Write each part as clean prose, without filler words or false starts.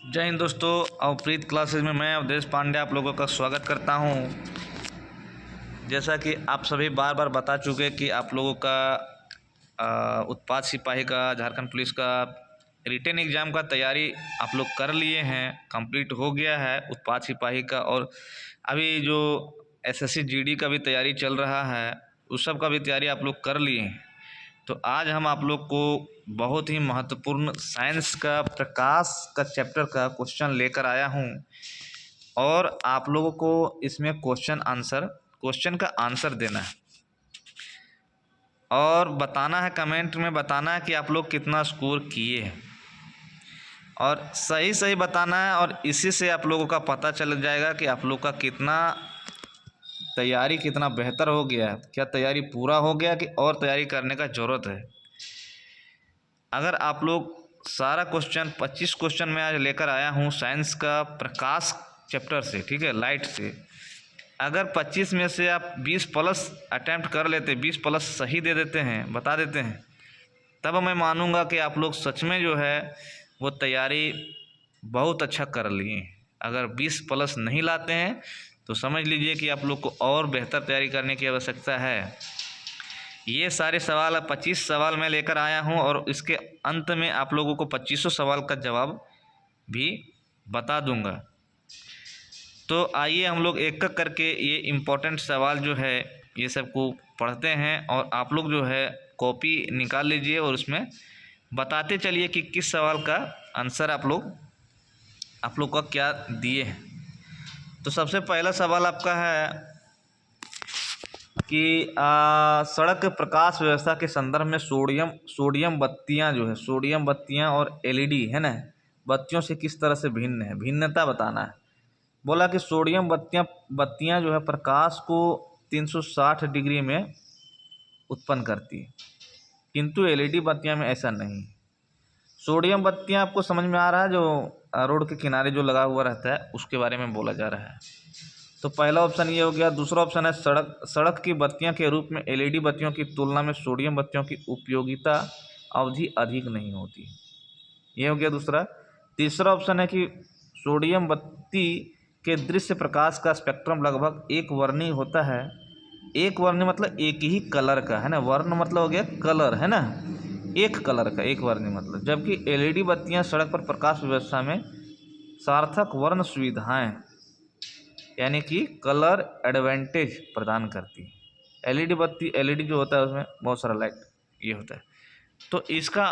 जय हिंद दोस्तों। अवप्रीत क्लासेज में मैं अवधेश पांडे आप लोगों का स्वागत करता हूं। जैसा कि आप सभी बार बार बता चुके कि आप लोगों का उत्पाद सिपाही का, झारखंड पुलिस का रिटेन एग्ज़ाम का तैयारी आप लोग कर लिए हैं, कंप्लीट हो गया है उत्पाद सिपाही का। और अभी जो एसएससी जीडी का भी तैयारी चल रहा है, उस सब का भी तैयारी आप लोग कर लिए हैं। तो आज हम आप लोग को बहुत ही महत्वपूर्ण साइंस का प्रकाश का चैप्टर का क्वेश्चन लेकर आया हूँ और आप लोगों को इसमें क्वेश्चन का आंसर देना है और बताना है, कमेंट में बताना है कि आप लोग कितना स्कोर किए हैं और सही सही बताना है। और इसी से आप लोगों का पता चल जाएगा कि आप लोग का कितना बेहतर हो गया है, क्या तैयारी पूरा हो गया कि और तैयारी करने का ज़रूरत है। अगर आप लोग सारा क्वेश्चन 25 क्वेश्चन मैं आज लेकर आया हूँ साइंस का प्रकाश चैप्टर से, ठीक है, लाइट से। अगर 25 में से आप 20 प्लस अटैम्प्ट कर लेते, 20 प्लस सही दे देते हैं, बता देते हैं, तब मैं मानूंगा कि आप लोग सच में जो है वो तैयारी बहुत अच्छा कर लिए। अगर 20 प्लस नहीं लाते हैं तो समझ लीजिए कि आप लोग को और बेहतर तैयारी करने की आवश्यकता है। ये सारे सवाल 25 सवाल मैं लेकर आया हूँ और इसके अंत में आप लोगों को 2500 सवाल का जवाब भी बता दूंगा। तो आइए हम लोग एक एक करके ये इम्पोर्टेंट सवाल जो है ये सब को पढ़ते हैं और आप लोग जो है कॉपी निकाल लीजिए और उसमें बताते चलिए कि किस सवाल का आंसर आप लोग का क्या दिए हैं। तो सबसे पहला सवाल आपका है कि सड़क प्रकाश व्यवस्था के संदर्भ में सोडियम बत्तियां जो है, सोडियम बत्तियां और एलईडी है ना, बत्तियों से किस तरह से भिन्न है, भिन्नता बताना है। बोला कि सोडियम बत्तियां जो है प्रकाश को 360 डिग्री में उत्पन्न करती है, किंतु एलईडी बत्तियां में ऐसा नहीं। सोडियम बत्तियां आपको समझ में आ रहा है, जो रोड के किनारे जो लगा हुआ रहता है उसके बारे में बोला जा रहा है। तो पहला ऑप्शन ये हो गया। दूसरा ऑप्शन है सड़क की बत्तियां के रूप में एलईडी बत्तियों की तुलना में सोडियम बत्तियों की उपयोगिता अवधि अधिक नहीं होती, ये हो गया दूसरा। तीसरा ऑप्शन है कि सोडियम बत्ती के दृश्य प्रकाश का स्पेक्ट्रम लगभग एक वर्णीय होता है। एक वर्णीय मतलब एक ही कलर का है ना, वर्ण मतलब हो गया कलर है ना, एक कलर का, एक वर्णीय मतलब। जबकि एलईडी बत्तियां सड़क पर प्रकाश व्यवस्था में सार्थक वर्ण सुविधाएं यानी कि कलर एडवांटेज प्रदान करती है। एलईडी जो होता है उसमें बहुत सारा लाइट ये होता है। तो इसका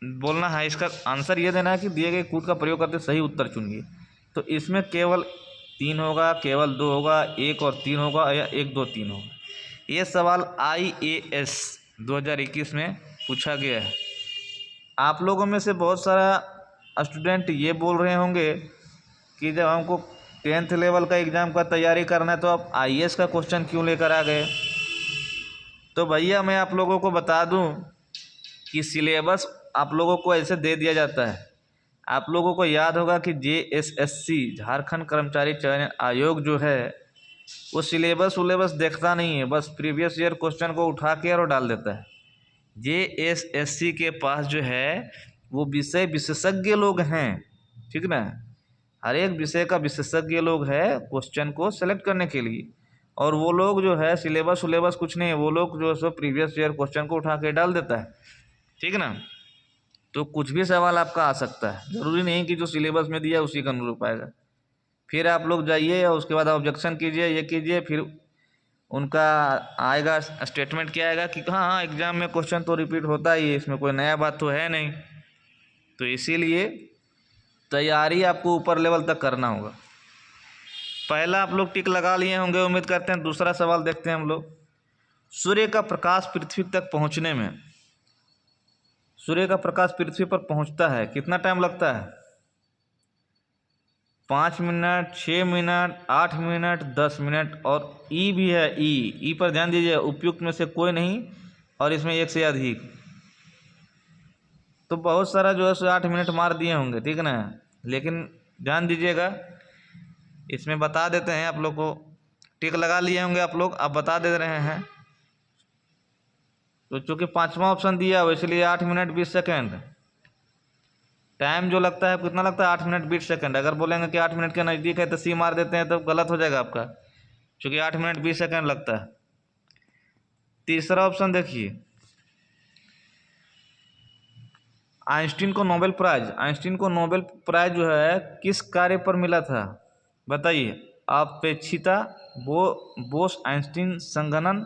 बोलना है, इसका आंसर ये देना है कि दिए गए कूट का प्रयोग करते सही उत्तर चुनिए। तो इसमें केवल 3 होगा, केवल 2 होगा, 1 और 3 होगा या 1 2 3 होगा। ये सवाल IAS 2021 में पूछा गया है। आप लोगों में से बहुत सारा स्टूडेंट ये बोल रहे होंगे कि जब हमको 10th लेवल का एग्ज़ाम का तैयारी करना है तो आप IAS का क्वेश्चन क्यों लेकर आ गए। तो भैया मैं आप लोगों को बता दूं कि सिलेबस आप लोगों को ऐसे दे दिया जाता है। आप लोगों को याद होगा कि JSSC झारखंड कर्मचारी चयन आयोग जो है वो सिलेबस देखता नहीं है, बस प्रीवियस ईयर क्वेश्चन को उठा के और डाल देता है। JSSC के पास जो है वो विषय विशेषज्ञ लोग हैं, ठीक ना, हर एक विषय का विशेषज्ञ लोग है क्वेश्चन को सेलेक्ट करने के लिए। और वो लोग जो है सिलेबस कुछ नहीं है, वो लोग जो है सो प्रीवियस ईयर क्वेश्चन को उठा के डाल देता है, ठीक ना। तो कुछ भी सवाल आपका आ सकता है, ज़रूरी नहीं कि जो सिलेबस में दिया उसी का अनुरूप आएगा। फिर आप लोग जाइए और उसके बाद ऑब्जेक्शन कीजिए, ये कीजिए, फिर उनका आएगा स्टेटमेंट क्या आएगा कि हाँ हाँ एग्ज़ाम में क्वेश्चन तो रिपीट होता ही है, इसमें कोई नया बात तो है नहीं। तो इसीलिए तैयारी आपको ऊपर लेवल तक करना होगा। पहला आप लोग टिक लगा लिए होंगे उम्मीद करते हैं। दूसरा सवाल देखते हैं हम लोग। सूर्य का प्रकाश पृथ्वी तक पहुंचने में, सूर्य का प्रकाश पृथ्वी पर पहुंचता है कितना टाइम लगता है? 5 मिनट, 6 मिनट, 8 मिनट, 10 मिनट। और ई भी है, ई पर ध्यान दीजिए, उपयुक्त में से कोई नहीं और इसमें एक से अधिक। तो बहुत सारा जो है सो 8 मिनट मार दिए होंगे, ठीक ना, लेकिन ध्यान दीजिएगा इसमें बता देते हैं आप लोग को। टिक लगा लिए होंगे आप लोग, अब बता दे रहे हैं। तो चूँकि 5वां ऑप्शन दिया हो इसलिए 8 मिनट 20 सेकेंड। टाइम जो लगता है कितना लगता है 8 मिनट 20 सेकंड। अगर बोलेंगे कि 8 मिनट के नज़दीक है तो सी मार देते हैं तो गलत हो जाएगा आपका, क्योंकि 8 मिनट 20 सेकंड लगता है। तीसरा ऑप्शन देखिए, आइंस्टीन को नोबेल प्राइज जो है किस कार्य पर मिला था, बताइए। अपेक्षिता, बोस आइंस्टीन संघनन,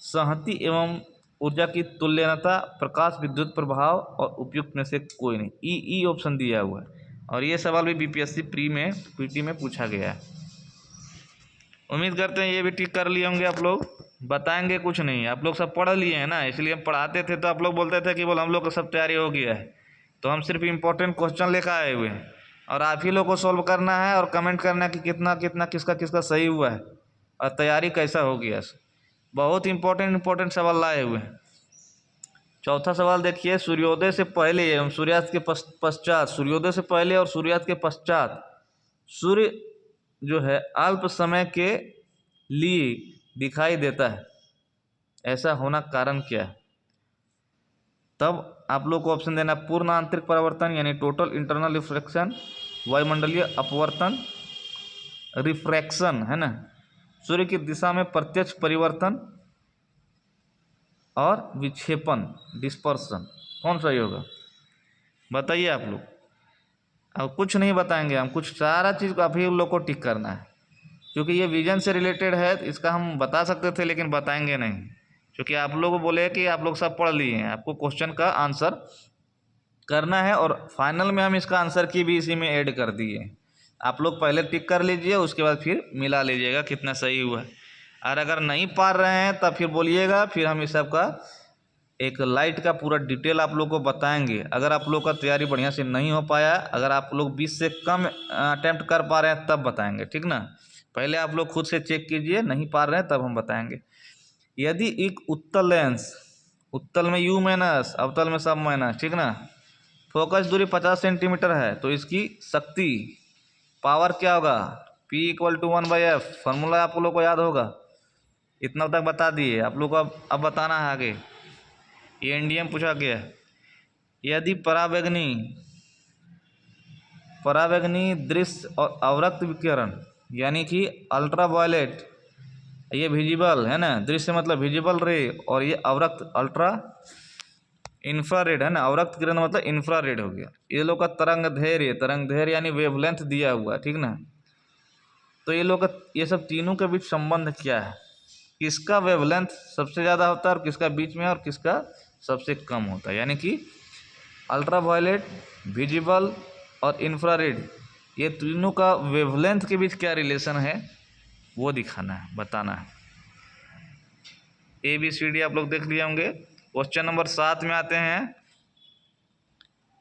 संहति एवं ऊर्जा की तुल्यता, प्रकाश विद्युत प्रभाव और उपयुक्त में से कोई नहीं। ई ऑप्शन दिया हुआ है, और ये सवाल भी बीपीएससी प्री में पीटी में पूछा गया है। उम्मीद करते हैं ये भी ठीक कर लिए होंगे आप लोग। बताएंगे कुछ नहीं, आप लोग सब पढ़ लिए हैं ना, इसलिए हम पढ़ाते थे तो आप लोग बोलते थे कि बोल हम लोग का सब तैयारी हो गया है, तो हम सिर्फ इम्पोर्टेंट क्वेश्चन लेकर आए हुए हैं और आप ही लोग को सॉल्व करना है और कमेंट करना है कि कितना कितना किसका किसका सही हुआ है और तैयारी कैसा हो गया। बहुत इंपॉर्टेंट सवाल लाए हुए हैं। चौथा सवाल देखिए, सूर्योदय से पहले एवं सूर्यास्त के पश्चात, सूर्योदय से पहले और सूर्यास्त के पश्चात सूर्य जो है अल्प समय के लिए दिखाई देता है, ऐसा होना कारण क्या है। तब आप लोग को ऑप्शन देना, पूर्ण आंतरिक परावर्तन यानी टोटल इंटरनल रिफ्रैक्शन, वायुमंडलीय अपवर्तन रिफ्रैक्शन है ना, सूर्य की दिशा में प्रत्यक्ष परिवर्तन और विक्षेपण डिस्पर्सन। कौन सही होगा बताइए आप लोग। अब कुछ नहीं बताएंगे हम, कुछ सारा चीज़ आप ही लोग को टिक करना है, क्योंकि ये विजन से रिलेटेड है। इसका हम बता सकते थे लेकिन बताएंगे नहीं, क्योंकि आप लोग बोले कि आप लोग सब पढ़ लिए हैं, आपको क्वेश्चन का आंसर करना है और फाइनल में हम इसका आंसर की भी इसी में ऐड कर दिए। आप लोग पहले टिक कर लीजिए, उसके बाद फिर मिला लीजिएगा कितना सही हुआ है। और अगर नहीं पार रहे हैं तब फिर बोलिएगा, फिर हम इस सब का एक लाइट का पूरा डिटेल आप लोग को बताएंगे। अगर आप लोग का तैयारी बढ़िया से नहीं हो पाया, अगर आप लोग 20 से कम अटैम्प्ट कर पा रहे हैं तब बताएंगे, ठीक ना। पहले आप लोग खुद से चेक कीजिए, नहीं पा रहे हैं तब हम बताएंगे। यदि एक उत्तल लेंस, उत्तल में यू माइनस, अवतल में सब माइनस, ठीक ना, फोकस दूरी 50 सेंटीमीटर है, तो इसकी शक्ति पावर क्या होगा, P = 1/f। फार्मूला आप लोग को याद होगा, इतना तक बता दिए। आप लोग को अब बताना है आगे, ये एनडीएम पूछा गया है। यदि परावैंगनी दृश्य और अवरक्त विकिरण यानी कि अल्ट्रावायलेट, ये विजिबल है ना, दृश्य मतलब विजिबल रे, और ये अवरक्त अल्ट्रा इंफ्रारेड है ना, अवरक्त किरण मतलब इंफ्रारेड हो गया। ये लोग का तरंग दैर्घ्य यानी वेवलेंथ दिया हुआ, ठीक ना। तो ये लोग का ये सब तीनों के बीच संबंध क्या है, किसका वेवलेंथ सबसे ज़्यादा होता है और किसका बीच में और किसका सबसे कम होता है, यानी कि अल्ट्रावायलेट, विजिबल और इंफ्रारेड, ये तीनों का वेवलेंथ के बीच क्या रिलेशन है वो दिखाना है, बताना है। ABCD आप लोग देख लिए होंगे। क्वेश्चन नंबर 7 में आते हैं।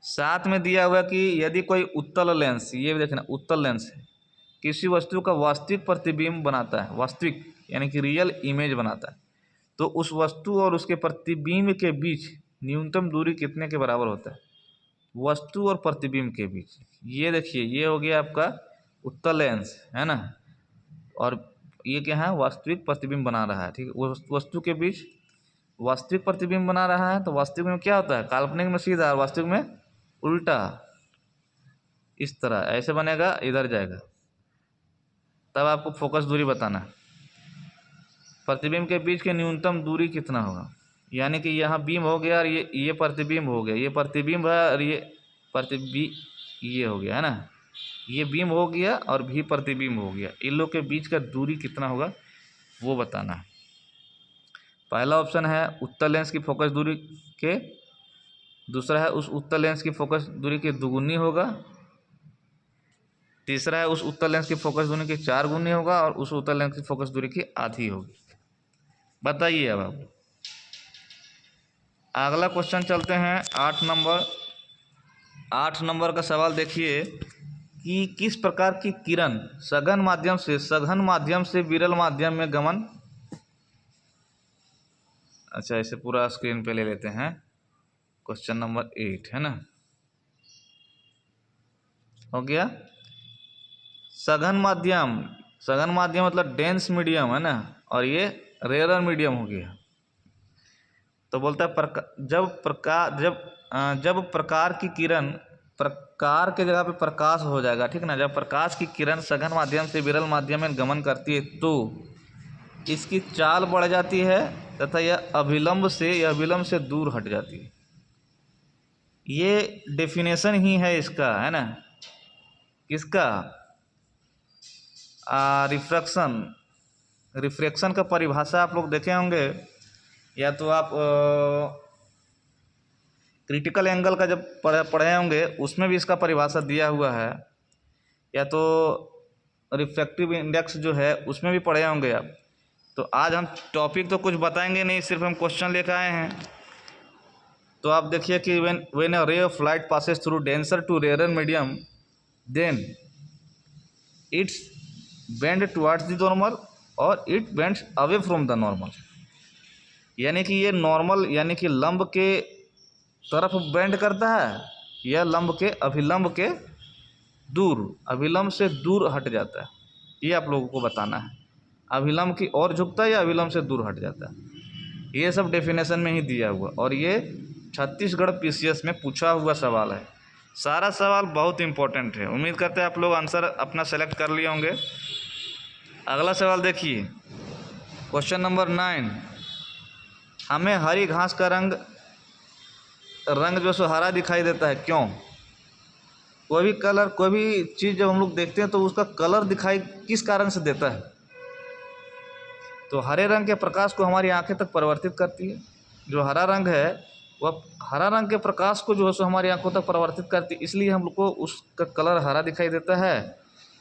7 में दिया हुआ कि यदि कोई उत्तल लेंस, ये देखना उत्तल लेंस है, किसी वस्तु का वास्तविक प्रतिबिंब बनाता है, वास्तविक यानी कि रियल इमेज बनाता है, तो उस वस्तु और उसके प्रतिबिंब के बीच न्यूनतम दूरी कितने के बराबर होता है, वस्तु और प्रतिबिंब के बीच। ये देखिए, ये हो गया आपका उत्तल लेंस है ना, और ये क्या है, वास्तविक प्रतिबिंब बना रहा है, ठीक है। वस्तु के बीच वास्तविक प्रतिबिंब बना रहा है, तो वास्तविक में क्या होता है, काल्पनिक में सीधा, वास्तविक में उल्टा, इस तरह ऐसे बनेगा, इधर जाएगा, तब आपको फोकस दूरी बताना है। प्रतिबिंब के बीच के न्यूनतम दूरी कितना होगा, यानी कि यहाँ बीम हो गया और ये प्रतिबिंब हो गया, ये प्रतिबिंब है और ये ये हो गया है ना, ये बीम हो गया और भी प्रतिबिंब हो गया, इन लोग के बीच का दूरी कितना होगा वो बताना है। पहला ऑप्शन है उत्तल लेंस की फोकस दूरी के, दूसरा है उस उत्तल लेंस की फोकस दूरी की दुगुनी होगा, तीसरा है उस उत्तल लेंस की फोकस दूरी की 4 गुनी होगा, और उस उत्तल लेंस की फोकस दूरी की आधी होगी। बताइए अब आप। अगला क्वेश्चन चलते हैं 8 नंबर। 8 नंबर का सवाल देखिए कि किस प्रकार की किरण सघन माध्यम से विरल माध्यम में गमन। अच्छा, इसे पूरा स्क्रीन पे ले लेते हैं। क्वेश्चन नंबर 8 है ना, हो गया। सघन माध्यम मतलब डेंस मीडियम है ना, और ये रेयर मीडियम हो गया। तो बोलता है जब प्रकार की किरण प्रकार के जगह पे प्रकाश हो जाएगा, ठीक ना। जब प्रकाश की किरण सघन माध्यम से विरल माध्यम में गमन करती है तो इसकी चाल बढ़ जाती है तथा यह अभिलंब से दूर हट जाती है। ये डेफिनेशन ही है इसका, है ना, किसका, रिफ्रैक्शन का परिभाषा आप लोग देखे होंगे, या तो आप क्रिटिकल एंगल का जब पढ़े होंगे उसमें भी इसका परिभाषा दिया हुआ है, या तो रिफ्रैक्टिव इंडेक्स जो है उसमें भी पढ़े होंगे आप। तो आज हम टॉपिक तो कुछ बताएंगे नहीं, सिर्फ हम क्वेश्चन लेकर आए हैं। तो आप देखिए कि when a ray of light passes through denser to rare medium then it's bend towards the normal और it bends away from the normal. यानी कि ये नॉर्मल यानी कि लंब के तरफ बेंड करता है या लंब के अभिलंब के अभिलंब से दूर हट जाता है, ये आप लोगों को बताना है। अभिलंब की ओर झुकता है या अभिलंब से दूर हट जाता है, ये सब डेफिनेशन में ही दिया हुआ, और ये छत्तीसगढ़ पीसीएस में पूछा हुआ सवाल है। सारा सवाल बहुत इंपॉर्टेंट है। उम्मीद करते हैं आप लोग आंसर अपना सेलेक्ट कर लिए होंगे। अगला सवाल देखिए, क्वेश्चन नंबर 9। हमें हरी घास का रंग जो सो हरा दिखाई देता है, क्यों? कोई भी कलर, कोई भी चीज़ जब हम लोग देखते हैं तो उसका कलर दिखाई किस कारण से देता है? तो हरे रंग के प्रकाश को हमारी आंखें तक परिवर्तित करती है। जो हरा रंग है वह हरा रंग के प्रकाश को जो है सो हमारी आंखों तक परिवर्तित करती है, इसलिए हम लोग को उसका कलर हरा दिखाई देता है।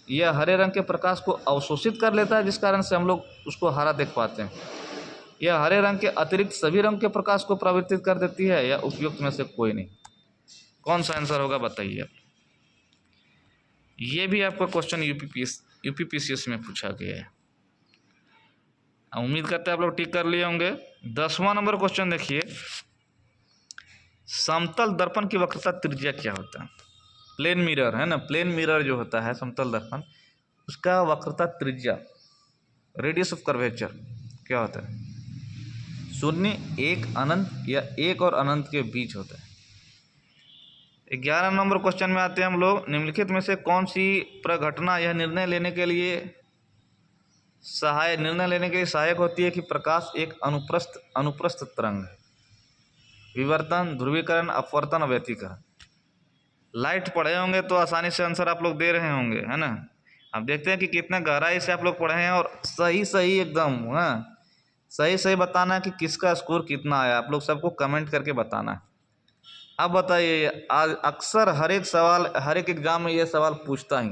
यह हरे रंग के प्रकाश को अवशोषित कर लेता है, जिस कारण से हम लोग उसको हरा देख पाते हैं। यह हरे रंग के अतिरिक्त सभी रंग के प्रकाश को प्रवर्तित कर देती है, या उपयुक्त में से कोई नहीं। कौन सा आंसर होगा बताइए। ये भी आपका क्वेश्चन यूपीपीसीएस में पूछा गया है। उम्मीद करते हैं आप लोग टिक कर लिए होंगे। 10वां नंबर क्वेश्चन देखिए, समतल दर्पण की वक्रता त्रिज्या क्या होता है? प्लेन मिरर है ना, प्लेन मिरर जो होता है समतल दर्पण, उसका वक्रता त्रिज्या, रेडियस ऑफ कर्वेचर क्या होता है? 0, 1, अनंत या 1 और अनंत के बीच होता है। 11 नंबर क्वेश्चन में आते हैं हम लोग। निम्नलिखित में से कौन सी प्रघटना यह निर्णय लेने के लिए सहायक होती है कि प्रकाश एक अनुप्रस्थ तरंग है? विवर्तन, ध्रुवीकरण, अपवर्तन, व्यतिकरण। लाइट पढ़े होंगे तो आसानी से आंसर आप लोग दे रहे होंगे, है ना। अब देखते हैं कि कितना गहराई से आप लोग पढ़े हैं, और सही एकदम, हाँ, सही बताना है कि किसका स्कोर कितना आया। आप लोग सबको कमेंट करके बताना है। अब बताइए, आज अक्सर हर एक एग्जाम में ये सवाल पूछता ही,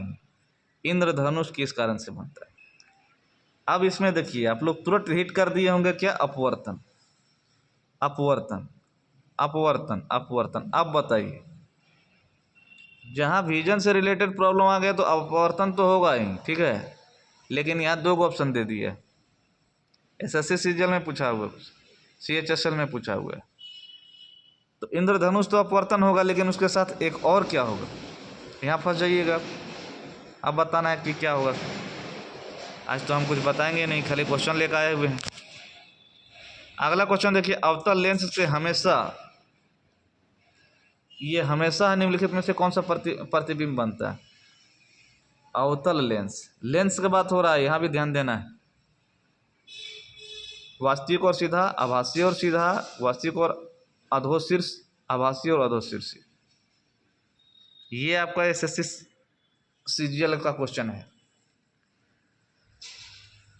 इंद्रधनुष किस कारण से बनता है? अब इसमें देखिए आप लोग तुरंत हिट कर दिए होंगे क्या? अपवर्तन, अपवर्तन, अपवर्तन, अपवर्तन। अब बताइए, जहाँ विजन से रिलेटेड प्रॉब्लम आ गया तो अपवर्तन तो होगा ही, ठीक है, लेकिन यहाँ 2 ऑप्शन दे दिए। एसएससी सीजीएल में पूछा हुआ है, सीएचएसएल में पूछा हुआ है। तो इंद्रधनुष तो अपवर्तन होगा, लेकिन उसके साथ एक और क्या होगा? यहाँ फंस जाइएगा। अब बताना है कि क्या होगा। आज तो हम कुछ बताएंगे नहीं, खाली क्वेश्चन लेकर आए हुए हैं। अगला क्वेश्चन देखिए, अवतल लेंस से हमेशा निम्नलिखित में से कौन सा प्रतिबिंब बनता है? अवतल लेंस की बात हो रहा है, यहाँ भी ध्यान देना है। वास्तविक और सीधा, आभासी और सीधा, वास्तविक और अधोशीर्ष, आभासी और अधोशीर्ष। ये आपका एसएससी सीजीएल का क्वेश्चन है,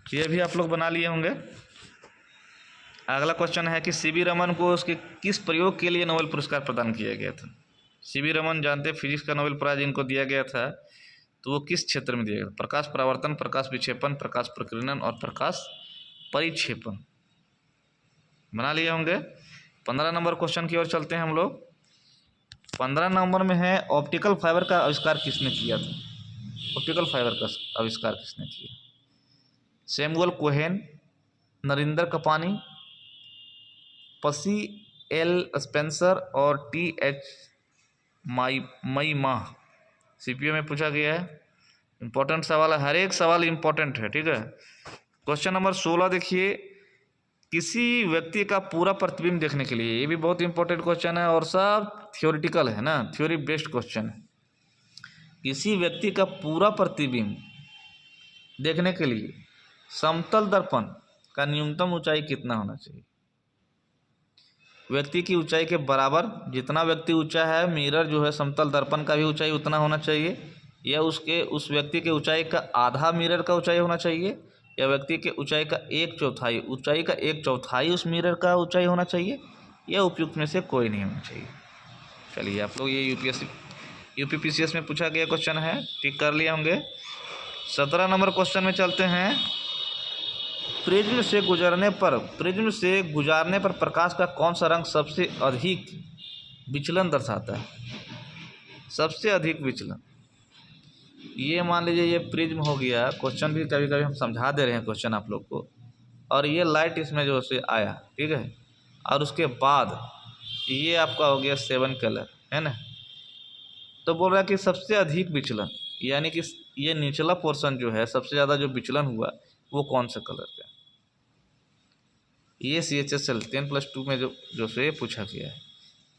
ये भी आप लोग बना लिए होंगे। अगला क्वेश्चन है कि सीवी रमन को उसके किस प्रयोग के लिए नोबेल पुरस्कार प्रदान किया गया था? सीवी रमन जानते हैं, फिजिक्स का नोबेल प्राइज इनको दिया गया था, तो वो किस क्षेत्र में दिया गया? प्रकाश परावर्तन, प्रकाश विक्षेपण, प्रकाश प्रकीर्णन और प्रकाश परिक्षेपण। बना लिए होंगे। 15 नंबर क्वेश्चन की ओर चलते हैं हम लोग। 15 नंबर में है, ऑप्टिकल फाइबर का आविष्कार किसने किया था? ऑप्टिकल फाइबर का आविष्कार किसने किया? सैमुअल कोहेन, नरिंदर कपानी, पसी एल स्पेंसर और टी.एच. मई। सीपीओ में पूछा गया है, इंपॉर्टेंट सवाल है, हर एक सवाल इंपॉर्टेंट है, ठीक है। क्वेश्चन नंबर 16 देखिए, किसी व्यक्ति का पूरा प्रतिबिंब देखने के लिए, ये भी बहुत इंपॉर्टेंट क्वेश्चन है और सब थ्योरेटिकल है ना, थ्योरी बेस्ड क्वेश्चन है। किसी व्यक्ति का पूरा प्रतिबिंब देखने के लिए समतल दर्पण का न्यूनतम ऊंचाई कितना होना चाहिए? व्यक्ति की ऊंचाई के बराबर, जितना व्यक्ति ऊंचा है मिरर जो है समतल दर्पण का भी ऊंचाई उतना होना चाहिए, या उस व्यक्ति के ऊंचाई का आधा मिरर का ऊंचाई होना चाहिए, या व्यक्ति के ऊंचाई का एक चौथाई उस मिरर का ऊंचाई होना चाहिए, या उपयुक्त में से कोई नहीं होना चाहिए। चलिए आप लोग ये यूपीपीसीएस में पूछा गया क्वेश्चन है, टिक कर लिए होंगे। 17 नंबर क्वेश्चन में चलते हैं। प्रिज्म से गुजारने पर प्रकाश का कौन सा रंग सबसे अधिक विचलन दर्शाता है? सबसे अधिक विचलन, ये मान लीजिए ये प्रिज्म हो गया। क्वेश्चन भी कभी कभी हम समझा दे रहे हैं क्वेश्चन आप लोग को, और ये लाइट इसमें जो से आया, ठीक है, और उसके बाद ये आपका हो गया 7 कलर, है ना। तो बोल रहा है कि सबसे अधिक विचलन, यानी कि ये निचला पोर्शन जो है सबसे ज़्यादा जो विचलन हुआ वो कौन सा कलर का? ये CHSL 10+2 में जो से पूछा गया है।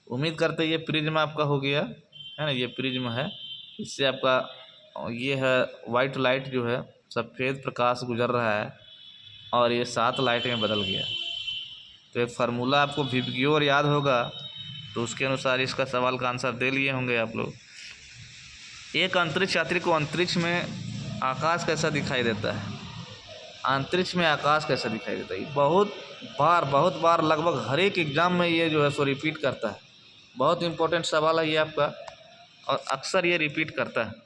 उम्मीद करते ये प्रिज्म आपका हो गया, है ना, ये प्रिज्म है। इससे आपका ये है वाइट लाइट जो है, सफ़ेद प्रकाश गुजर रहा है और ये 7 लाइट में बदल गया। तो एक फार्मूला आपको विबग्योर याद होगा, तो उसके अनुसार इसका सवाल का आंसर दे लिए होंगे आप लोग। एक अंतरिक्ष यात्री को अंतरिक्ष में आकाश कैसा दिखाई देता है? अंतरिक्ष में आकाश कैसा दिखाई देता है? बहुत बार लगभग हर एक एग्जाम में ये जो है सो रिपीट करता है। बहुत इंपॉर्टेंट सवाल है ये आपका, और अक्सर ये रिपीट करता है।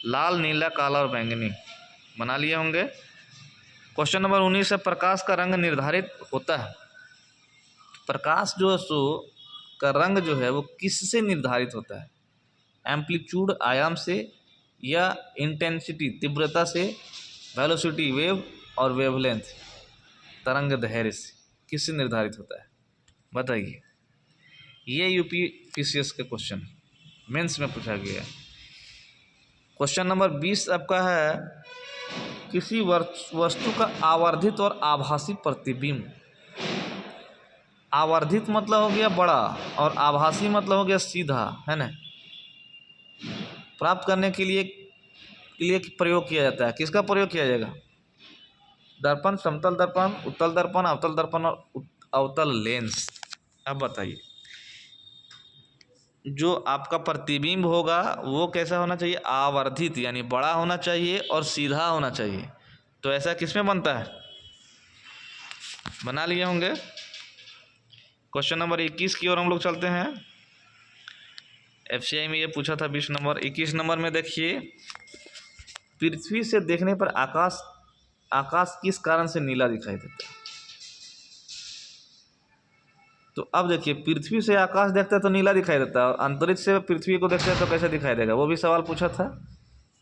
लाल, नीला, काला और बैंगनी बना लिए होंगे। क्वेश्चन नंबर 19 है, प्रकाश का रंग निर्धारित होता है। प्रकाश जो है सो का रंग जो है वो किससे निर्धारित होता है? एम्पलीट्यूड आयाम से, या इंटेंसिटी तीव्रता से, वेलोसिटी वेव और वेवलेंथ तरंग दैर्घ्य से, किससे निर्धारित होता है? बताइए। ये यूपीपीसीएस के क्वेश्चन मेंस में पूछा गया है। क्वेश्चन नंबर 20 आपका है, किसी वस्तु का आवर्धित और आभासी प्रतिबिंब। आवर्धित मतलब हो गया बड़ा और आभासी मतलब हो गया सीधा, है ना। प्राप्त करने के लिए प्रयोग किया जाता है। किसका प्रयोग किया जाएगा? दर्पण, समतल दर्पण, उत्तल दर्पण, अवतल दर्पण और अवतल लेंस। अब बताइए, जो आपका प्रतिबिंब होगा वो कैसा होना चाहिए? आवर्धित, यानी बड़ा होना चाहिए और सीधा होना चाहिए। तो ऐसा किसमें बनता है? बना लिए होंगे। क्वेश्चन नंबर 21 की ओर हम लोग चलते हैं। FCI में ये पूछा था 20 नंबर। 21 नंबर में देखिए, पृथ्वी से देखने पर आकाश किस कारण से नीला दिखाई देता है? तो अब देखिए, पृथ्वी से आकाश देखते हैं तो नीला दिखाई देता है, और अंतरिक्ष से पृथ्वी को देखते हैं तो कैसे दिखाई देगा? वो भी सवाल पूछा था।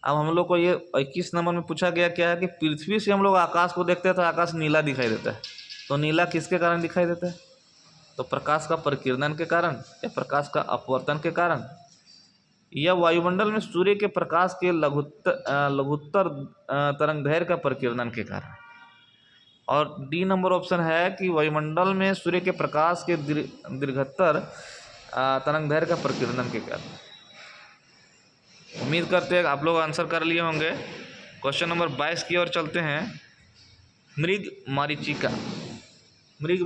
अब हम लोग को ये 21 नंबर में पूछा गया क्या है कि पृथ्वी से हम लोग आकाश को देखते हैं तो आकाश नीला दिखाई देता है। तो नीला किसके कारण दिखाई देता है? तो प्रकाश का परिकिरण के कारण, या प्रकाश का अपवर्तन के कारण, या वायुमंडल में सूर्य के प्रकाश के लघुत्तर तरंगदैर्घ्य का परिकिरण के कारण। और डी नंबर ऑप्शन है कि वायुमंडल में सूर्य के प्रकाश के दीर्घतर तरंगदैर्घ्य का परिकिरण के कारण। उम्मीद करते हैं आप लोग आंसर कर लिए होंगे। क्वेश्चन नंबर 22 की ओर चलते हैं। मृग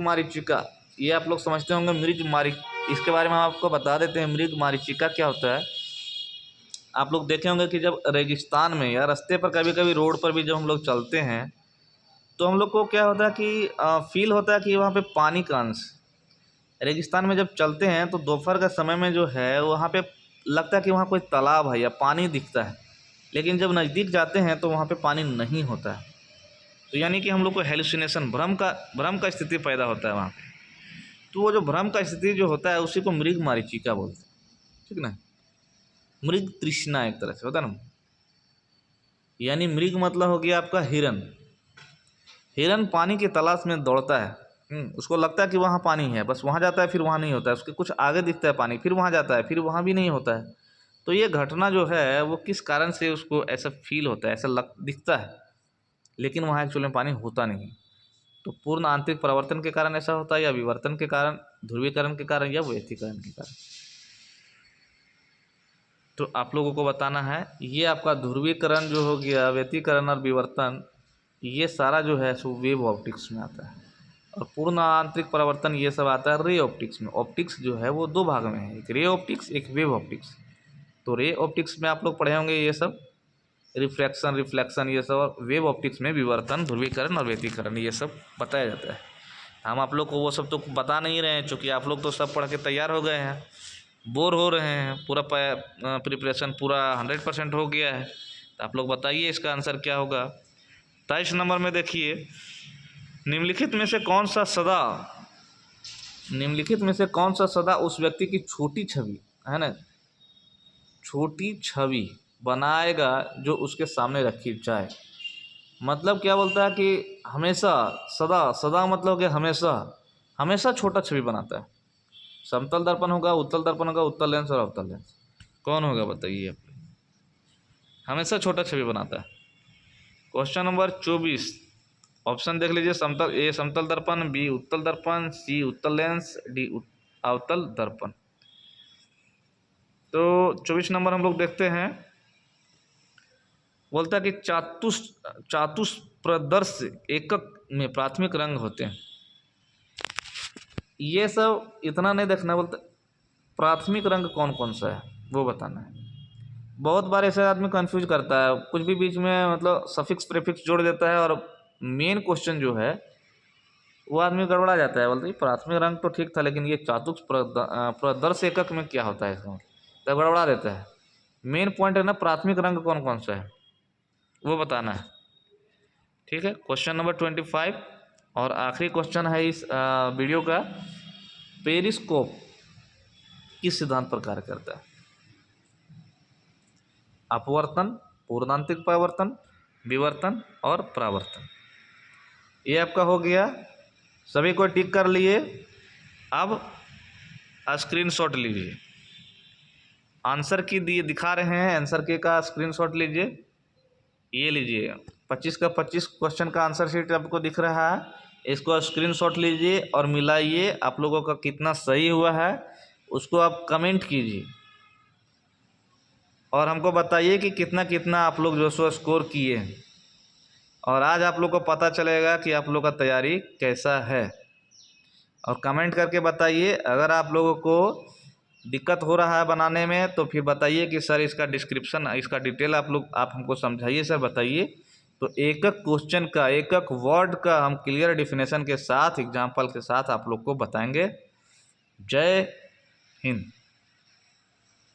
मारीचिका, ये आप लोग समझते होंगे। इसके बारे में हम आपको बता देते हैं। मृग मारीचिका क्या होता है? आप लोग देखे होंगे कि जब रेगिस्तान में या रास्ते पर कभी कभी रोड पर भी जब हम लोग चलते हैं तो हम लोग को क्या होता है कि फील होता है कि वहाँ पे पानी का अंश। रेगिस्तान में जब चलते हैं तो दोपहर के समय में जो है वहाँ पे लगता है कि वहाँ कोई तालाब है या पानी दिखता है, लेकिन जब नज़दीक जाते हैं तो वहाँ पे पानी नहीं होता है। तो यानी कि हम लोग को हेलुसिनेशन, भ्रम का स्थिति पैदा होता है वहाँ पे। तो वो जो भ्रम का स्थिति जो होता है उसी को मृग मारीचिका बोलते हैं, ठीक ना। मृग तृष्णा एक तरह से होता है ना, यानी मृग मतलब हो गया आपका हिरन। हिरन पानी की तलाश में दौड़ता है। उसको लगता है कि वहाँ पानी है, बस वहाँ जाता है, फिर वहाँ नहीं होता है। उसके कुछ आगे दिखता है पानी, फिर वहाँ जाता है, फिर वहाँ भी नहीं होता है। तो ये घटना जो है वो किस कारण से उसको ऐसा फील होता है, ऐसा दिखता है, लेकिन वहाँ एक्चुअली में पानी होता नहीं। तो पूर्ण आंतरिक परावर्तन के कारण ऐसा होता है, या विवर्तन के कारण, ध्रुवीकरण के कारण, या व्यतिकरण के कारण। तो आप लोगों को बताना है, ये आपका ध्रुवीकरण जो हो गया, व्यतिकरण और विवर्तन, ये सारा जो है सो वेव ऑप्टिक्स में आता है। और पूर्ण आंतरिक परावर्तन ये सब आता है रे ऑप्टिक्स में। ऑप्टिक्स जो है वो दो भाग में है, एक रे ऑप्टिक्स, एक वेव ऑप्टिक्स। तो रे ऑप्टिक्स में आप लोग पढ़े होंगे ये सब रिफ्रैक्शन, रिफ्लेक्शन, ये सब। और वेव ऑप्टिक्स में विवर्तन, ध्रुवीकरण और व्यतिकरण, ये सब बताया जाता है। हम आप लोग को वो सब तो बता नहीं रहे हैं, चूँकि आप लोग तो सब पढ़ के तैयार हो गए हैं, बोर हो रहे हैं, पूरा प्रिपरेशन पूरा 100% हो गया है। तो आप लोग बताइए इसका आंसर क्या होगा। 23 नंबर में देखिए, निम्नलिखित में से कौन सा सदा उस व्यक्ति की छोटी छवि है ना, छोटी छवि बनाएगा जो उसके सामने रखी जाए। मतलब क्या बोलता है कि हमेशा, सदा मतलब कि हमेशा छोटा छवि बनाता है। समतल दर्पण होगा, उत्तल दर्पण होगा, उत्तल लेंस और अवतल लेंस, कौन होगा बताइए। हमेशा छोटा छवि बनाता है। क्वेश्चन नंबर 24, ऑप्शन देख लीजिए। ए समतल दर्पण, बी उत्तल दर्पण, सी उत्तल लेंस, डी अवतल दर्पण। तो 24 नंबर हम लोग देखते हैं, बोलता है कि चातुष्प्रदर्श एकक में प्राथमिक रंग होते हैं। ये सब इतना नहीं देखना, बोलता प्राथमिक रंग कौन कौन सा है वो बताना है। बहुत बार ऐसे आदमी कंफ्यूज करता है, कुछ भी बीच में मतलब सफिक्स प्रीफिक्स जोड़ देता है, और मेन क्वेश्चन जो है वो आदमी गड़बड़ा जाता है। बोलते हैं प्राथमिक रंग तो ठीक था, लेकिन ये प्रदर्श एकक में क्या होता है इसका, तब गड़बड़ा देता है। मेन पॉइंट है ना, प्राथमिक रंग कौन कौन सा है वो बताना है। ठीक है, क्वेश्चन नंबर 25 और आखिरी क्वेश्चन है इस वीडियो का। पेरिस्कोप किस सिद्धांत पर कार्य करता है? अपवर्तन, पूर्णांतिक परावर्तन, विवर्तन और परावर्तन। ये आपका हो गया, सभी को टिक कर लिए। अब स्क्रीनशॉट लीजिए, आंसर की दिखा रहे हैं, आंसर के का स्क्रीनशॉट लीजिए। ये लीजिए 25 का 25 क्वेश्चन का आंसर शीट आपको दिख रहा है, इसको स्क्रीनशॉट लीजिए और मिलाइए। आप लोगों का कितना सही हुआ है उसको आप कमेंट कीजिए, और हमको बताइए कि कितना कितना आप लोग जो सो स्कोर किए हैं। और आज आप लोग को पता चलेगा कि आप लोग का तैयारी कैसा है। और कमेंट करके बताइए, अगर आप लोगों को दिक्कत हो रहा है बनाने में तो फिर बताइए कि सर इसका डिस्क्रिप्शन, इसका डिटेल आप हमको समझाइए सर, बताइए। तो एक एक क्वेश्चन का, एक एक वर्ड का हम क्लियर डिफिनेशन के साथ, एग्जाम्पल के साथ आप लोग को बताएंगे। जय हिंद।